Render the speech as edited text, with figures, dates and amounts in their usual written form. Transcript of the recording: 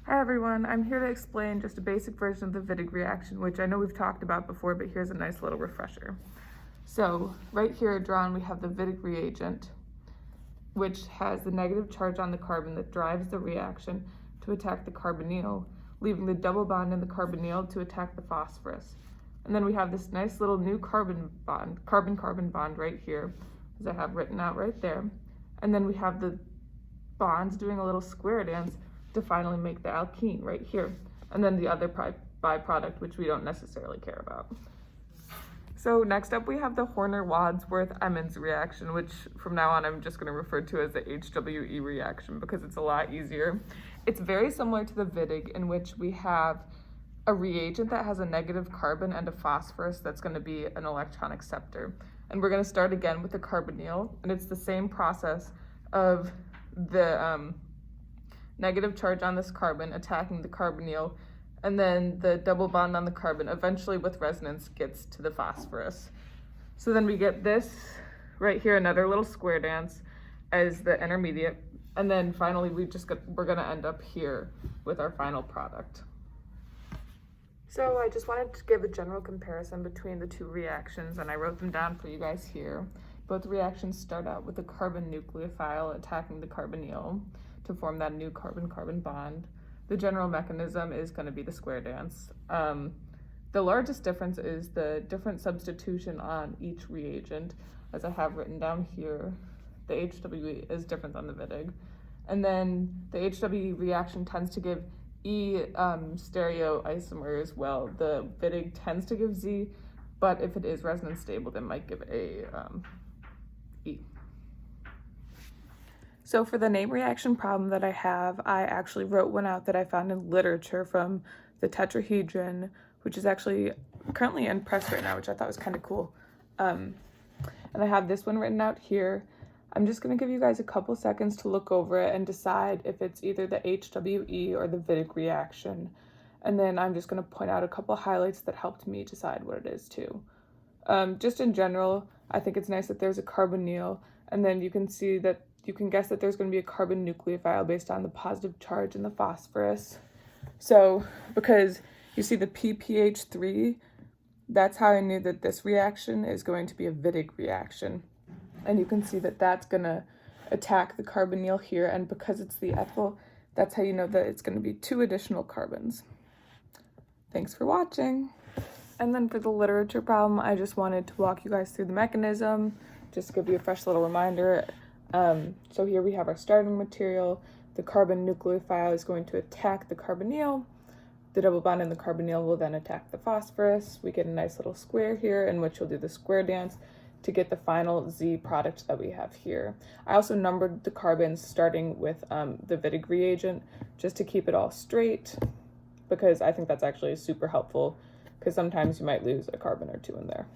Hi everyone, I'm here to explain just a basic version of the Wittig reaction, which I know we've talked about before, but here's a nice little refresher. So right here drawn we have the Wittig reagent, which has the negative charge on the carbon that drives the reaction to attack the carbonyl, leaving the double bond in the carbonyl to attack the phosphorus. And then we have this nice little new carbon-carbon bond right here, as I have written out right there. And then we have the bonds doing a little square dance to finally make the alkene right here. And then the other byproduct, which we don't necessarily care about. So next up we have the Horner-Wadsworth-Emmons reaction, which from now on I'm just going to refer to as the HWE reaction because it's a lot easier. It's very similar to the Wittig, in which we have a reagent that has a negative carbon and a phosphorus that's going to be an electron acceptor. And we're going to start again with the carbonyl, and it's the same process of the negative charge on this carbon attacking the carbonyl, and then the double bond on the carbon eventually with resonance gets to the phosphorus. So then we get this right here, another little square dance as the intermediate, and then finally we're going to end up here with our final product. So I just wanted to give a general comparison between the two reactions, and I wrote them down for you guys here. Both reactions start out with a carbon nucleophile attacking the carbonyl to form that new carbon-carbon bond. The general mechanism is going to be the square dance. The largest difference is the different substitution on each reagent, as I have written down here. The HWE is different than the Wittig. And then the HWE reaction tends to give E stereoisomers. Well, the Wittig tends to give Z, but if it is resonance stable, then might give a E. So for the name reaction problem that I have, I actually wrote one out that I found in literature from the tetrahedron, which is actually currently in press right now, which I thought was kind of cool. And I have this one written out here. I'm just going to give you guys a couple seconds to look over it and decide if it's either the HWE or the Wittig reaction. And then I'm just going to point out a couple highlights that helped me decide what it is too. Just in general, I think it's nice that there's a carbonyl, and then you can see that you can guess that there's going to be a carbon nucleophile based on the positive charge in the phosphorus. So because you see the PPH3, that's how I knew that this reaction is going to be a Wittig reaction. And you can see that that's going to attack the carbonyl here, and because it's the ethyl, that's how you know that it's going to be 2 additional carbons. Thanks for watching. And then for the literature problem, I just wanted to walk you guys through the mechanism, just to give you a fresh little reminder. So here we have our starting material. The carbon nucleophile is going to attack the carbonyl. The double bond in the carbonyl will then attack the phosphorus. We get a nice little square here in which we'll do the square dance to get the final Z product that we have here. I also numbered the carbons starting with the Wittig reagent just to keep it all straight, because I think that's actually super helpful, because sometimes you might lose a carbon or 2 in there.